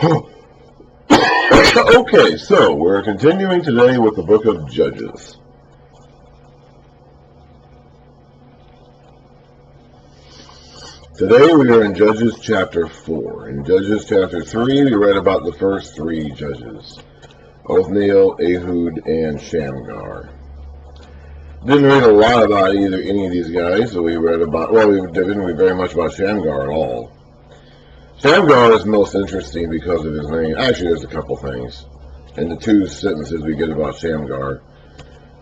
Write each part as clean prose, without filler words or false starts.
Okay, so we're continuing today with the book of Judges. Today we are in Judges chapter 4. In Judges chapter 3, we read about the first three judges, Othniel, Ehud, and Shamgar. Didn't read a lot about any of these guys, so we read about, well, we didn't read very much about Shamgar at all. Shamgar is most interesting because of his name. Actually, there's a couple things. In the two sentences we get about Shamgar,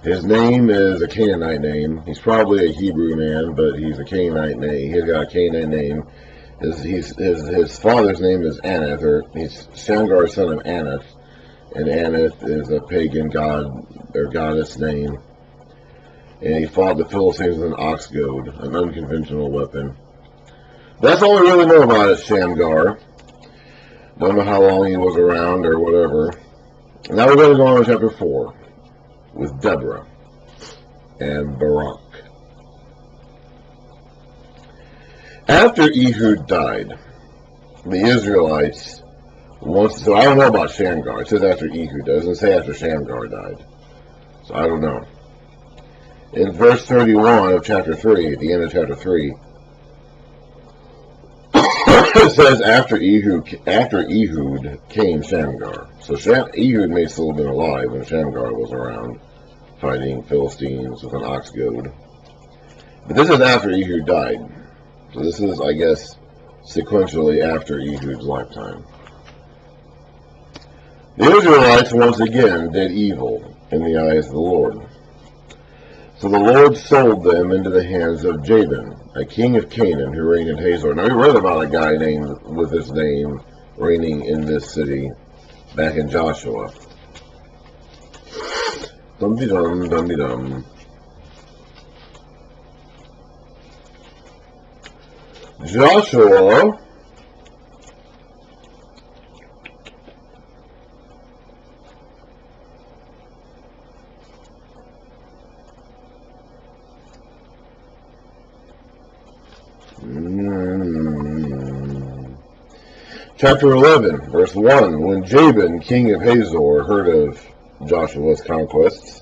his name is a Canaanite name. He's probably a Hebrew man, but he's a Canaanite name. He's got a Canaanite name. His father's name is Anath, or he's Shamgar, son of Anath, and Anath is a pagan god or goddess name. And he fought the Philistines with an ox goad, an unconventional weapon. That's all we really know about is Shamgar. Don't know how long he was around or whatever. And now we're going to go on to chapter 4 with Deborah and Barak. After Ehud died, the Israelites so I don't know about Shamgar. It says after Ehud. It doesn't say after Shamgar died. So I don't know. In verse 31 of chapter 3, at the end of chapter 3, it says after Ehud came Shamgar. So Ehud may still have been alive when Shamgar was around fighting Philistines with an ox goad. But this is after Ehud died. So this is, I guess, sequentially after Ehud's lifetime. The Israelites once again did evil in the eyes of the Lord. So the Lord sold them into the hands of Jabin, a king of Canaan who reigned in Hazor. Now we read about a guy named with this name reigning in this city back in Joshua. Dum-de-dum, dum-de-dum. Joshua Chapter 11, verse 1. When Jabin, king of Hazor, heard of Joshua's conquests,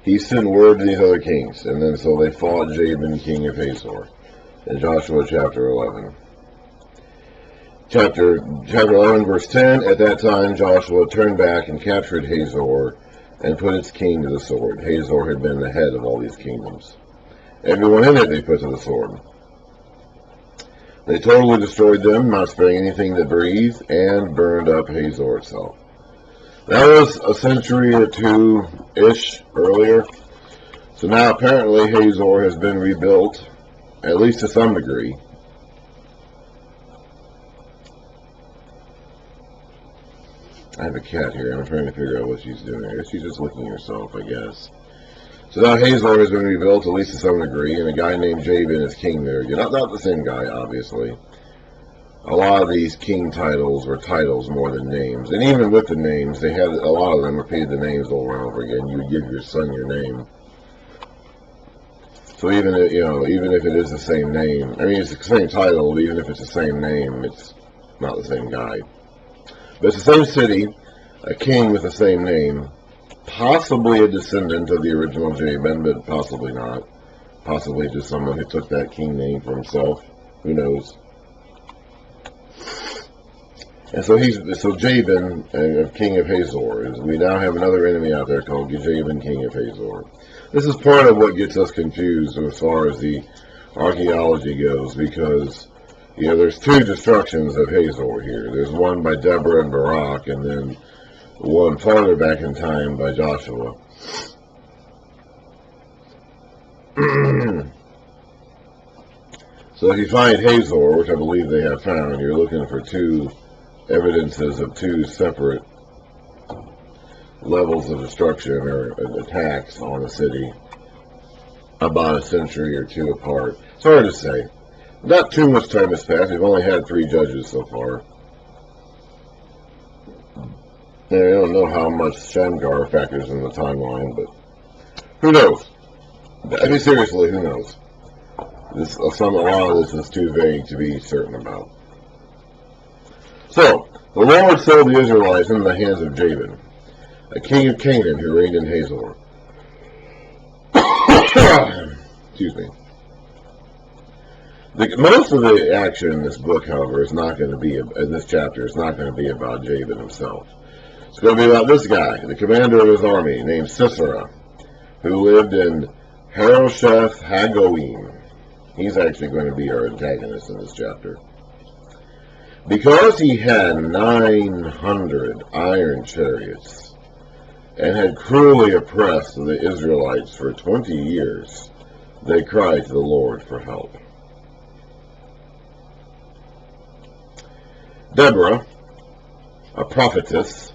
he sent word to these other kings, and then so they fought Jabin, king of Hazor. In Joshua chapter 11. Chapter 11, verse 10. At that time Joshua turned back and captured Hazor and put its king to the sword. Hazor had been the head of all these kingdoms. Everyone in it they put to the sword. They totally destroyed them, not sparing anything that breathed, and burned up Hazor itself. That was a century or two-ish earlier. So now apparently Hazor has been rebuilt, at least to some degree. I have a cat here. I'm trying to figure out what she's doing. I guess she's just licking herself, I guess. So now Hazor has been rebuilt, at least to some degree, and a guy named Jabin is king there. Not the same guy, obviously. A lot of these king titles were titles more than names. And even with the names, they had a lot of them repeated the names over and over again. You would give your son your name. So even if it is the same name, I mean it's the same title, but even if it's the same name, it's not the same guy. But it's the same city, a king with the same name. Possibly a descendant of the original Jabin, but possibly not. Possibly just someone who took that king name for himself. Who knows? And so Jabin, king of Hazor. We now have another enemy out there called Jabin, king of Hazor. This is part of what gets us confused as far as the archaeology goes, because there's two destructions of Hazor here. There's one by Deborah and Barak, and then one farther back in time by Joshua. So if you find Hazor, which I believe they have found, you're looking for two evidences of two separate levels of destruction or attacks on a city about a century or two apart. It's hard to say. Not too much time has passed. We've only had 3 judges so far. I don't know how much Shamgar factors in the timeline, but who knows? I mean, seriously, who knows? A lot of this is too vague to be certain about. So, The Lord sold the Israelites into the hands of Jabin, a king of Canaan who reigned in Hazor. Excuse me. Most of the action in this book, however, is not going to be, in this chapter, is not going to be about Jabin himself. It's going to be about this guy, the commander of his army, named Sisera, who lived in Harosheth Hagoyim. He's actually going to be our antagonist in this chapter. Because he had 900 iron chariots and had cruelly oppressed the Israelites for 20 years, they cried to the Lord for help. Deborah, a prophetess,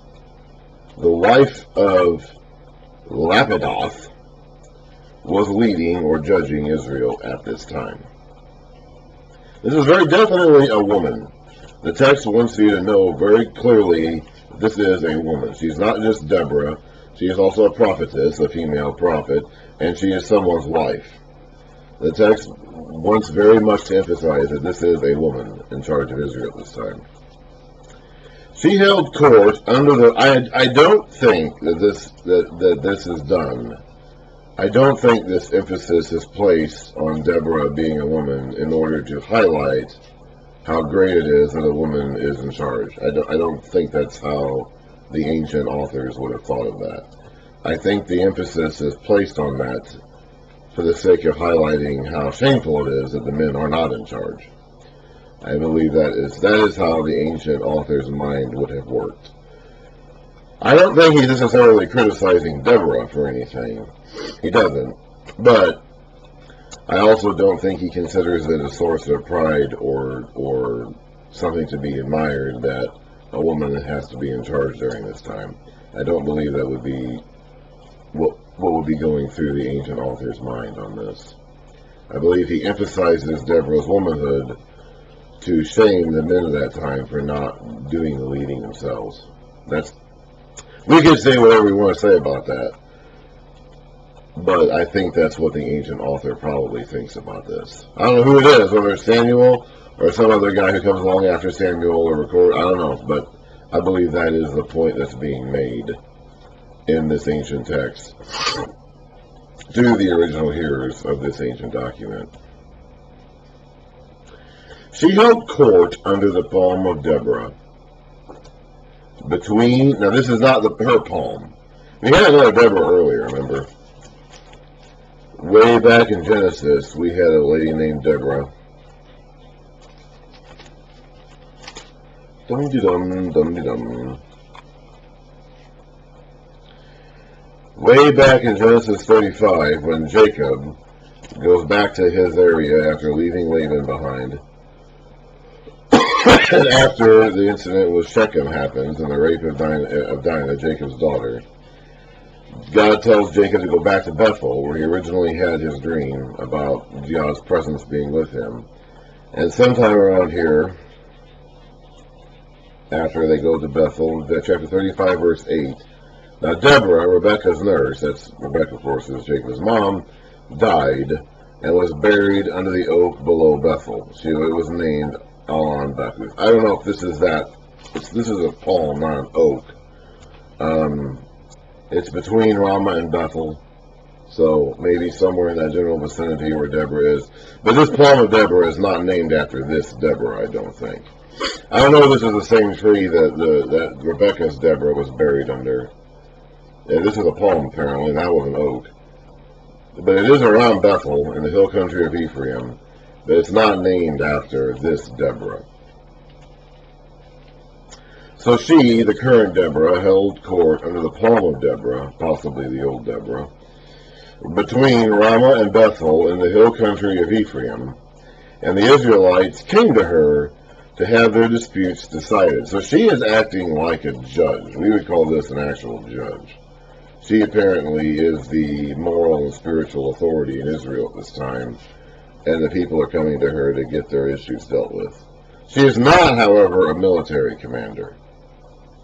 the wife of Lapidoth, was leading or judging Israel at this time. This is very definitely a woman. The text wants you to know very clearly this is a woman. She's not just Deborah. She is also a prophetess, a female prophet, and she is someone's wife. The text wants very much to emphasize that this is a woman in charge of Israel at this time. She held court under the. I don't think that this is done. I don't think this emphasis is placed on Deborah being a woman in order to highlight how great it is that a woman is in charge. I don't think that's how the ancient authors would have thought of that. I think the emphasis is placed on that for the sake of highlighting how shameful it is that the men are not in charge. I believe that is how the ancient author's mind would have worked. I don't think he's necessarily criticizing Deborah for anything. He doesn't. But I also don't think he considers it a source of pride or something to be admired that a woman has to be in charge during this time. I don't believe that would be what would be going through the ancient author's mind on this. I believe he emphasizes Deborah's womanhood to shame the men of that time for not doing the leading themselves. We can say whatever we want to say about that, but I think that's what the ancient author probably thinks about this. I don't know who it is, whether it's Samuel or some other guy who comes along after Samuel or record. I don't know, but I believe that is the point that's being made in this ancient text to the original hearers of this ancient document. She held court under the palm of Deborah. Now this is not her palm. We had another Deborah earlier, remember? Way back in Genesis, we had a lady named Deborah. Dum-de-dum, dum-de-dum. Way back in Genesis 35, when Jacob goes back to his area after leaving Laban behind, and after the incident with Shechem happens and the rape of Dinah, Jacob's daughter, God tells Jacob to go back to Bethel, where he originally had his dream about God's presence being with him. And sometime around here, after they go to Bethel, chapter 35, verse 8, now Deborah, Rebekah's nurse, that's Rebekah, of course, is Jacob's mom, died and was buried under the oak below Bethel. It was named on Bethel. I don't know if this is that. This is a palm, not an oak. It's between Ramah and Bethel, so maybe somewhere in that general vicinity where Deborah is. But this palm of Deborah is not named after this Deborah, I don't think. I don't know if this is the same tree that Rebekah's Deborah was buried under. Yeah, this is a palm, apparently, and that was an oak. But it is around Bethel in the hill country of Ephraim. But it's not named after this Deborah. So she, the current Deborah, held court under the palm of Deborah, possibly the old Deborah, between Ramah and Bethel in the hill country of Ephraim, and the Israelites came to her to have their disputes decided. So she is acting like a judge. We would call this an actual judge. She apparently is the moral and spiritual authority in Israel at this time, and the people are coming to her to get their issues dealt with. She is not, however, a military commander.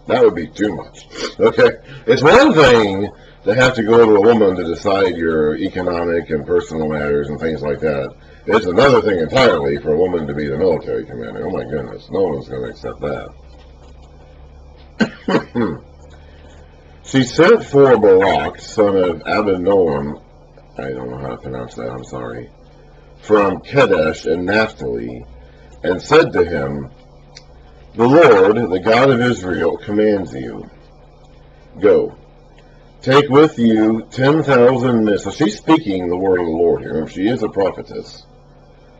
That would be too much. Okay? It's one thing to have to go to a woman to decide your economic and personal matters and things like that. It's another thing entirely for a woman to be the military commander. Oh my goodness, no one's going to accept that. She sent for Barak, son of Abinoam, I don't know how to pronounce that, I'm sorry, from Kadesh in Naphtali, and said to him, "The Lord, the God of Israel, commands you, go, take with you 10,000 men." So she's speaking the word of the Lord here. She is a prophetess.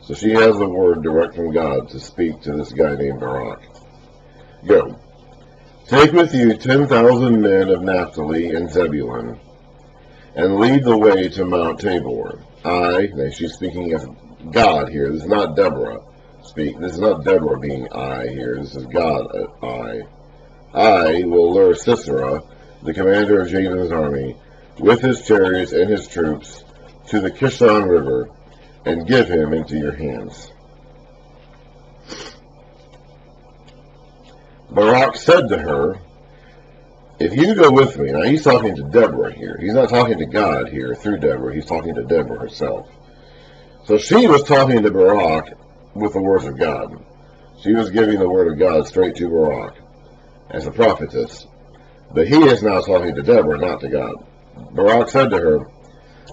So she has a word direct from God to speak to this guy named Barak. Go, take with you 10,000 men of Naphtali and Zebulun, and lead the way to Mount Tabor. She's speaking as God here. This is not Deborah speak. This is not Deborah being I here. This is God I will lure Sisera, the commander of Jabin's army, with his chariots and his troops, to the Kishon River, and give him into your hands. Barak said to her, "If you go with me," now he's talking to Deborah here. He's not talking to God here through Deborah. He's talking to Deborah herself. So she was talking to Barak with the words of God. She was giving the word of God straight to Barak as a prophetess. But he is now talking to Deborah, not to God. Barak said to her,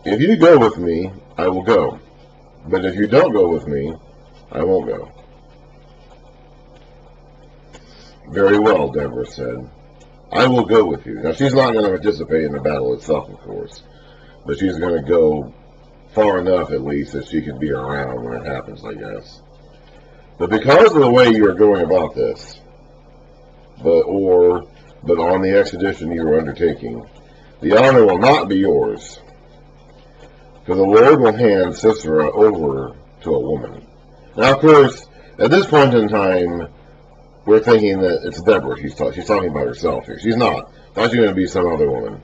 "If you go with me, I will go. But if you don't go with me, I won't go." "Very well," Deborah said. "I will go with you." Now, she's not going to participate in the battle itself, of course. But she's going to go far enough, at least, that she can be around when it happens, I guess. "But because of the way you are going about this, but on the expedition you are undertaking, the honor will not be yours. For the Lord will hand Sisera over to a woman." Now, of course, at this point in time, we're thinking that it's Deborah. She's talking about herself here. She's not. Not she's going to be some other woman.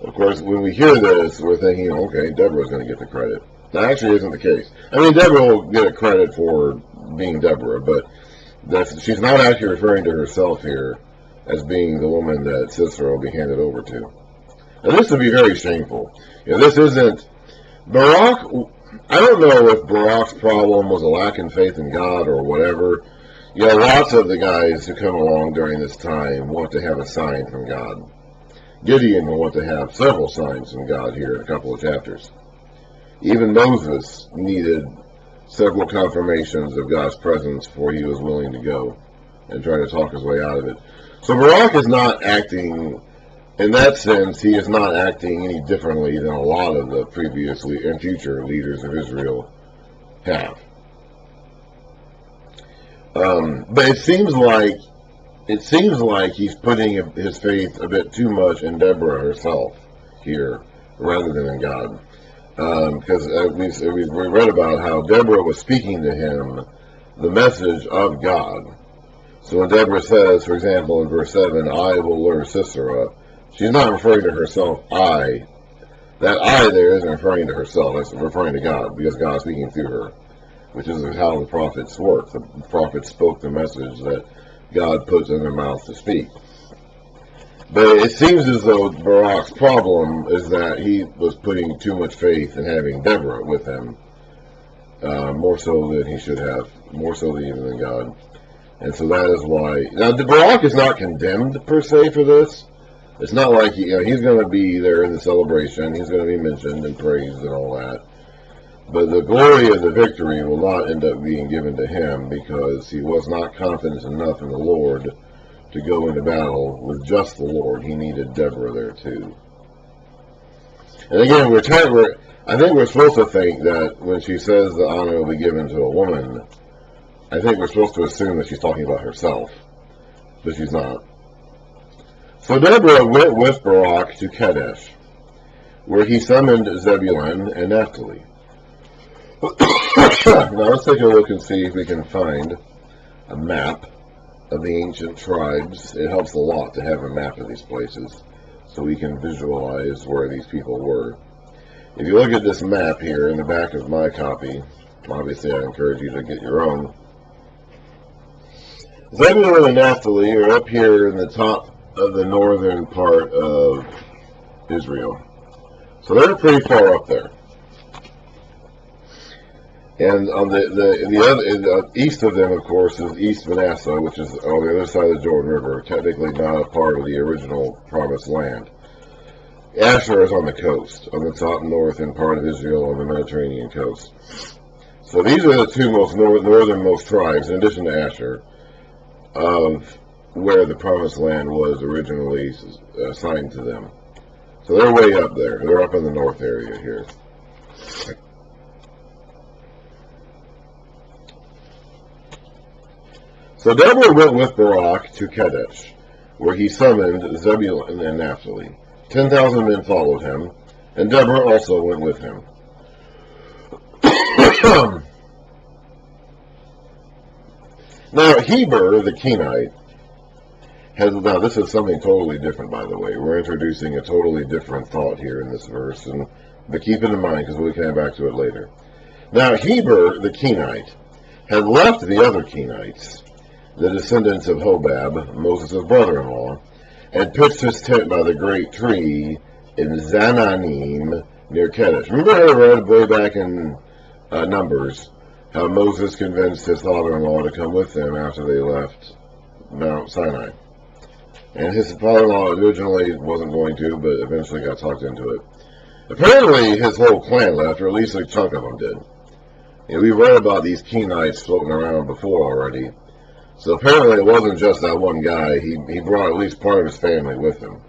Of course, when we hear this, we're thinking, okay, Deborah's going to get the credit. That actually isn't the case. I mean, Deborah will get a credit for being Deborah, but she's not actually referring to herself here as being the woman that Sisera will be handed over to. Now, this would be very shameful. This isn't Barak. I don't know if Barak's problem was a lack in faith in God or whatever. Lots of the guys who come along during this time want to have a sign from God. Gideon will want to have several signs from God here in a couple of chapters. Even Moses needed several confirmations of God's presence before he was willing to go and try to talk his way out of it. So Barak is not acting, in that sense, he is not acting any differently than a lot of the previous and future leaders of Israel have. But it seems like he's putting his faith a bit too much in Deborah herself here, rather than in God. Because we read about how Deborah was speaking to him the message of God. So when Deborah says, for example, in verse 7, "I will lure Sisera," she's not referring to herself, I. That I there isn't referring to herself, it's referring to God, because God's speaking through her, which is how the prophets work. The prophets spoke the message that God puts in their mouth to speak. But it seems as though Barak's problem is that he was putting too much faith in having Deborah with him, more so than he should have, more so than even than God. And so that is why. Now, Barak is not condemned per se for this. It's not like he's going to be there in the celebration. He's going to be mentioned and praised and all that. But the glory of the victory will not end up being given to him because he was not confident enough in the Lord to go into battle with just the Lord. He needed Deborah there too. And again, I think we're supposed to think that when she says the honor will be given to a woman, I think we're supposed to assume that she's talking about herself, but she's not. So Deborah went with Barak to Kadesh, where he summoned Zebulun and Naphtali. Now let's take a look and see if we can find a map of the ancient tribes. It helps a lot to have a map of these places so we can visualize where these people were. If you look at this map here in the back of my copy, obviously I encourage you to get your own. Zebulun and Naphtali are up here in the top of the northern part of Israel. So they're pretty far up there. And on the other east of them, of course, is East Manasseh, which is on the other side of the Jordan River, technically not a part of the original Promised Land. Asher is on the coast, on the top north and part of Israel on the Mediterranean coast. So these are the two most northernmost tribes, in addition to Asher, of where the Promised Land was originally assigned to them. So they're way up there. They're up in the north area here. So Deborah went with Barak to Kadesh, where he summoned Zebulun and Naphtali. 10,000 men followed him, and Deborah also went with him. Now Heber the Kenite now this is something totally different, by the way. We're introducing a totally different thought here in this verse, but keep it in mind because we'll come back to it later. Now Heber the Kenite had left the other Kenites, the descendants of Hobab, Moses' brother-in-law, and pitched his tent by the great tree in Zananim near Kadesh. Remember I read way back in Numbers how Moses convinced his father-in-law to come with them after they left Mount Sinai. And his father-in-law originally wasn't going to, but eventually got talked into it. Apparently his whole clan left, or at least a chunk of them did. We've read about these Kenites floating around before already. So apparently it wasn't just that one guy. He brought at least part of his family with him.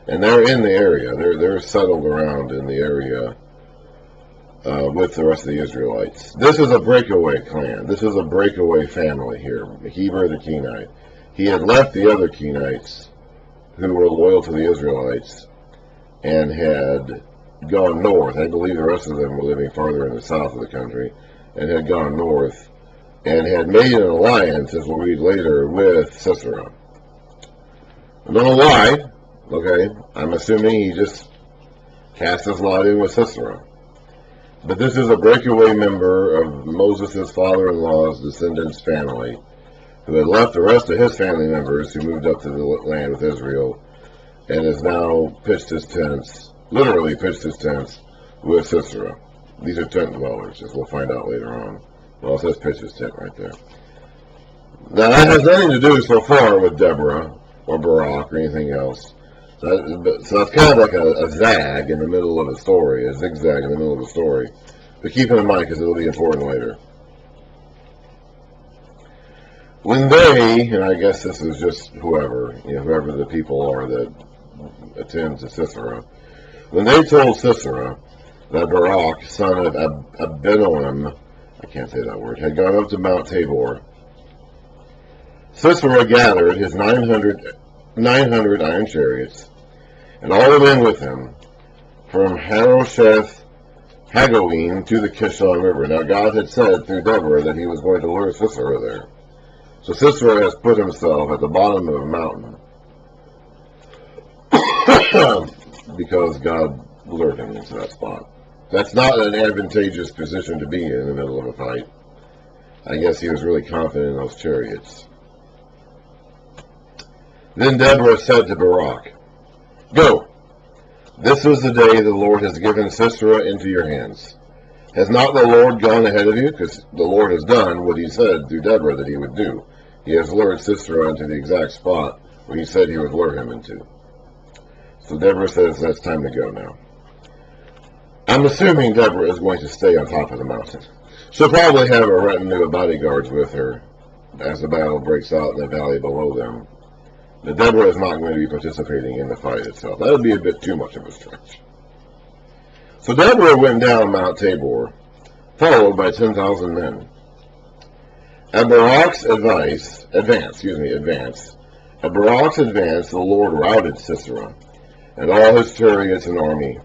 And they're in the area. They're settled around in the area with the rest of the Israelites. This is a breakaway clan. This is a breakaway family here. Heber the Kenite. He had left the other Kenites who were loyal to the Israelites and had gone north. I believe the rest of them were living farther in the south of the country and had gone north and had made an alliance, as we'll read later, with Sisera. I don't know why. Okay, I'm assuming he just cast his lot in with Sisera. But this is a breakaway member of Moses' father-in-law's descendants' family who had left the rest of his family members who moved up to the land with Israel and has now pitched his tents, literally pitched his tents, with Sisera. These are tent dwellers, as we'll find out later on. Well, it says pitch his tent right there. Now, that has nothing to do so far with Deborah or Barak or anything else. So that's kind of like a zag in the middle of a story, a zigzag in the middle of a story. But keep it in mind because it'll be important later. When they, and I guess this is just whoever the people are that attend to Sisera, when they told Sisera that Barak, son of Abinoam, I can't say that word, had gone up to Mount Tabor, Sisera gathered his 900 iron chariots, and all the men with him, from Harosheth Hagoyim to the Kishon River. Now God had said through Deborah that he was going to lure Sisera there. So Sisera has put himself at the bottom of a mountain because God lured him into that spot. That's not an advantageous position to be in the middle of a fight. I guess he was really confident in those chariots. Then Deborah said to Barak, "Go, this is the day the Lord has given Sisera into your hands. Has not the Lord gone ahead of you?" Because the Lord has done what he said through Deborah that he would do. He has lured Sisera into the exact spot where he said he would lure him into. So Deborah says that's time to go now. I'm assuming Deborah is going to stay on top of the mountain. She'll probably have a retinue of bodyguards with her as the battle breaks out in the valley below them. But Deborah is not going to be participating in the fight itself. That would be a bit too much of a stretch. So Deborah went down Mount Tabor, followed by 10,000 men. At Barak's advance, At Barak's advance, the Lord routed Sisera and all his chariots and army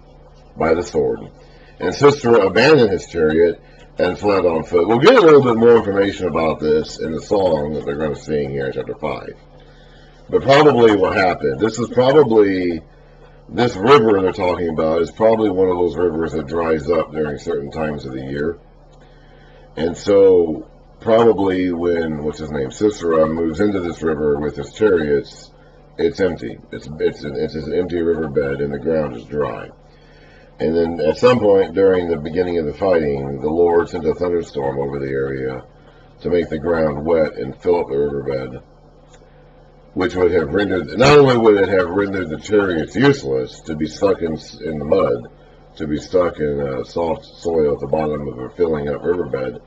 by the sword. And Sisera abandoned his chariot and fled on foot. We'll get a little bit more information about this in the song that they're going to sing here in chapter 5. But probably what happened, this river they're talking about is probably one of those rivers that dries up during certain times of the year. And so probably when, Sisera moves into this river with his chariots, it's empty. It's an empty riverbed and the ground is dry. And then at some point during the beginning of the fighting, the Lord sent a thunderstorm over the area to make the ground wet and fill up the riverbed, which would have rendered, not only would it have rendered the chariots useless to be stuck in the mud, to be stuck in soft soil at the bottom of a filling up riverbed,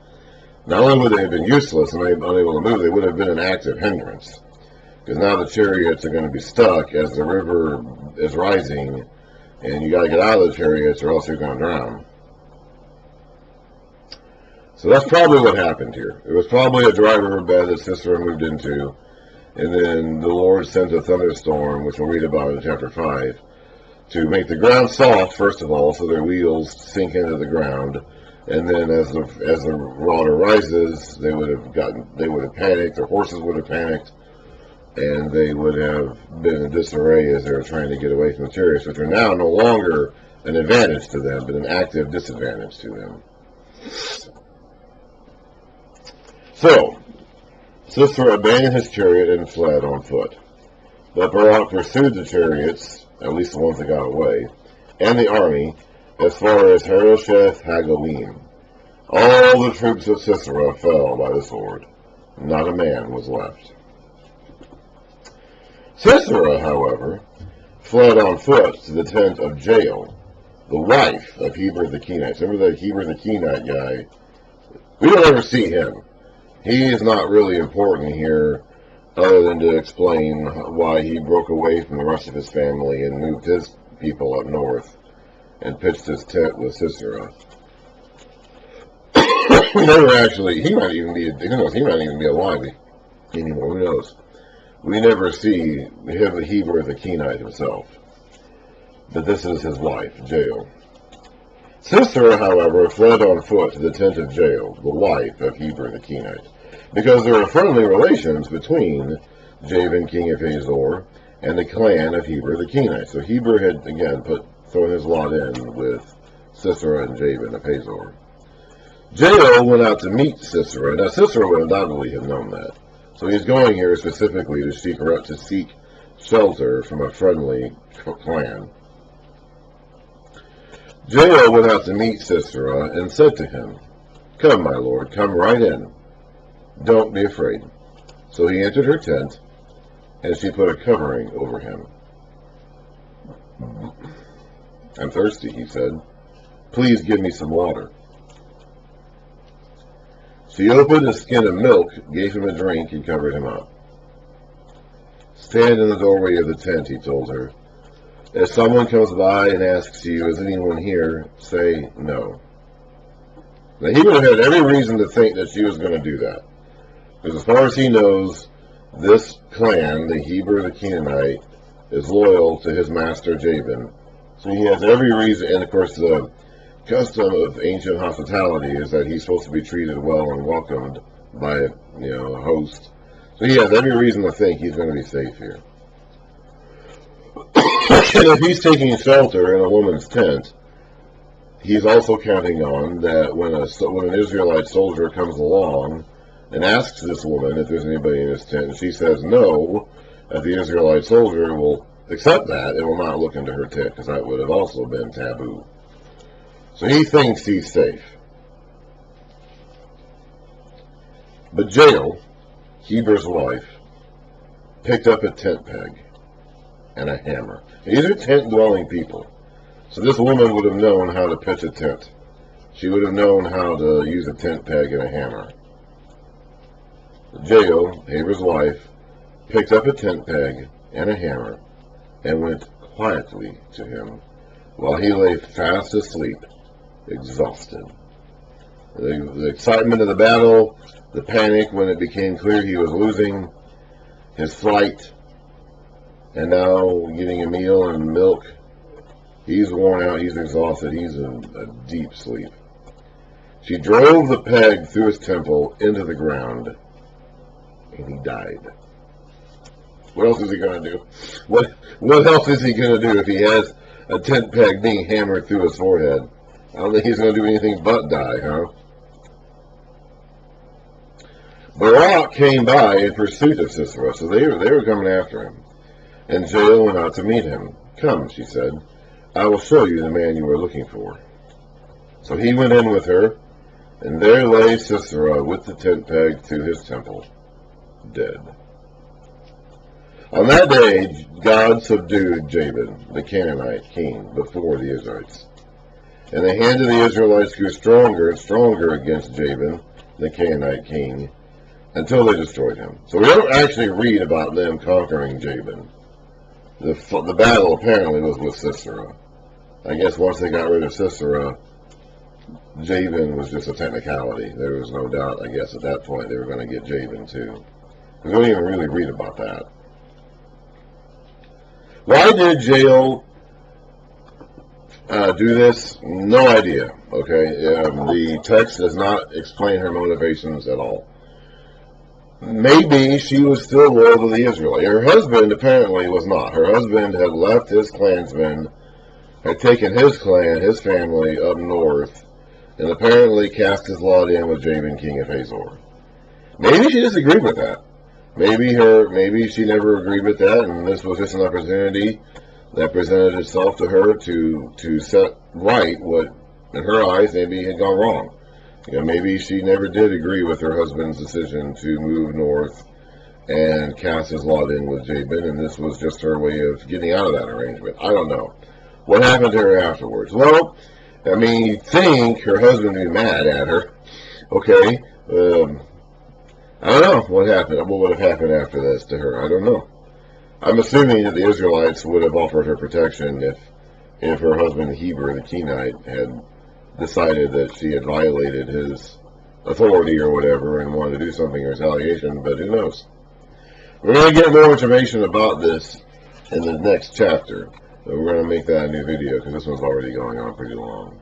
not only would they have been useless and unable to move, they would have been an active hindrance. Because now the chariots are going to be stuck as the river is rising, and you got to get out of the chariots or else you're going to drown. So that's probably what happened here. It was probably a dry riverbed that Sisera moved into, and then the Lord sent a thunderstorm, which we'll read about in chapter 5, to make the ground soft, first of all, so their wheels sink into the ground, and then as the water rises, they would have panicked, their horses would have panicked, and they would have been in disarray as they were trying to get away from the chariots, which are now no longer an advantage to them, but an active disadvantage to them. So, Sisera abandoned his chariot and fled on foot. But Barak pursued the chariots, at least the ones that got away, and the army, as far as Harosheth Hagoyim. All the troops of Sisera fell by the sword. Not a man was left. Sisera, however, fled on foot to the tent of Jael, the wife of Heber the Kenite. Remember that Heber the Kenite guy? We don't ever see him. He is not really important here, other than to explain why he broke away from the rest of his family and moved his people up north and pitched his tent with Sisera. Never actually, he might even be alive anymore, who knows. We never see Heber the Kenite himself. But this is his wife, Jael. Sisera, however, fled on foot to the tent of Jael, the wife of Heber the Kenite, because there were friendly relations between Jabin, king of Hazor, and the clan of Heber the Kenite. So Heber had, again, thrown his lot in with Sisera and Jabin of Hazor. Jael went out to meet Sisera. Now, Sisera would undoubtedly have known that. So he's going here specifically to seek shelter from a friendly clan. Jael went out to meet Sisera and said to him, "Come, my lord, come right in. Don't be afraid." So he entered her tent, and she put a covering over him. "I'm thirsty," he said. "Please give me some water." She opened a skin of milk, gave him a drink, and covered him up. "Stand in the doorway of the tent," he told her. "If someone comes by and asks you, 'Is anyone here?' say no." Now, he would have had every reason to think that she was going to do that. Because as far as he knows, this clan, the Heber the Kenite, is loyal to his master Jabin. So he has every reason, and of course the custom of ancient hospitality is that he's supposed to be treated well and welcomed by a host. So he has every reason to think he's going to be safe here. And if he's taking shelter in a woman's tent, he's also counting on that when an Israelite soldier comes along and asks this woman if there's anybody in his tent, and she says no, that the Israelite soldier will accept that and will not look into her tent, because that would have also been taboo. So he thinks he's safe. But Jael, Heber's wife, picked up a tent peg and a hammer. These are tent-dwelling people. So this woman would have known how to pitch a tent. She would have known how to use a tent peg and a hammer. Jael, Heber's wife, picked up a tent peg and a hammer and went quietly to him while he lay fast asleep, exhausted. The excitement of the battle, the panic when it became clear he was losing, his flight, and now getting a meal and milk. He's worn out, he's exhausted, he's in a deep sleep. She drove the peg through his temple into the ground, and he died. What else is he going to do? What else is he going to do if he has a tent peg being hammered through his forehead? I don't think he's going to do anything but die, huh? Barak came by in pursuit of Sisera, so they were coming after him. And Jael went out to meet him. "Come," she said, I will show you the man you are looking for. So he went in with her, and there lay Sisera with the tent peg to his temple, dead. On that day, God subdued Jabin, the Canaanite king, before the Israelites. And the hand of the Israelites grew stronger and stronger against Jabin, the Canaanite king, until they destroyed him. So we don't actually read about them conquering Jabin. The battle apparently was with Sisera. I guess once they got rid of Sisera, Jabin was just a technicality. There was no doubt, I guess, at that point they were going to get Jabin too. We don't even really read about that. Why did Jael do this? No idea. Okay, the text does not explain her motivations at all. Maybe she was still loyal to the Israelites. Her husband apparently was not. Her husband had left his clansmen, had taken his clan, his family up north, and apparently cast his lot in with Jabin, king of Hazor. Maybe she disagreed with that. Maybe she never agreed with that, and this was just an opportunity that presented itself to her to set right what, in her eyes, maybe had gone wrong. Maybe she never did agree with her husband's decision to move north and cast his lot in with Jabin, and this was just her way of getting out of that arrangement. I don't know. What happened to her afterwards? Well, I mean, you'd think her husband would be mad at her. Okay. I don't know what happened. What would have happened after this to her? I don't know. I'm assuming that the Israelites would have offered her protection if her husband Heber, the Kenite, had decided that she had violated his authority or whatever and wanted to do something in retaliation, but who knows? We're going to get more information about this in the next chapter. We're going to make that a new video because this one's already going on pretty long.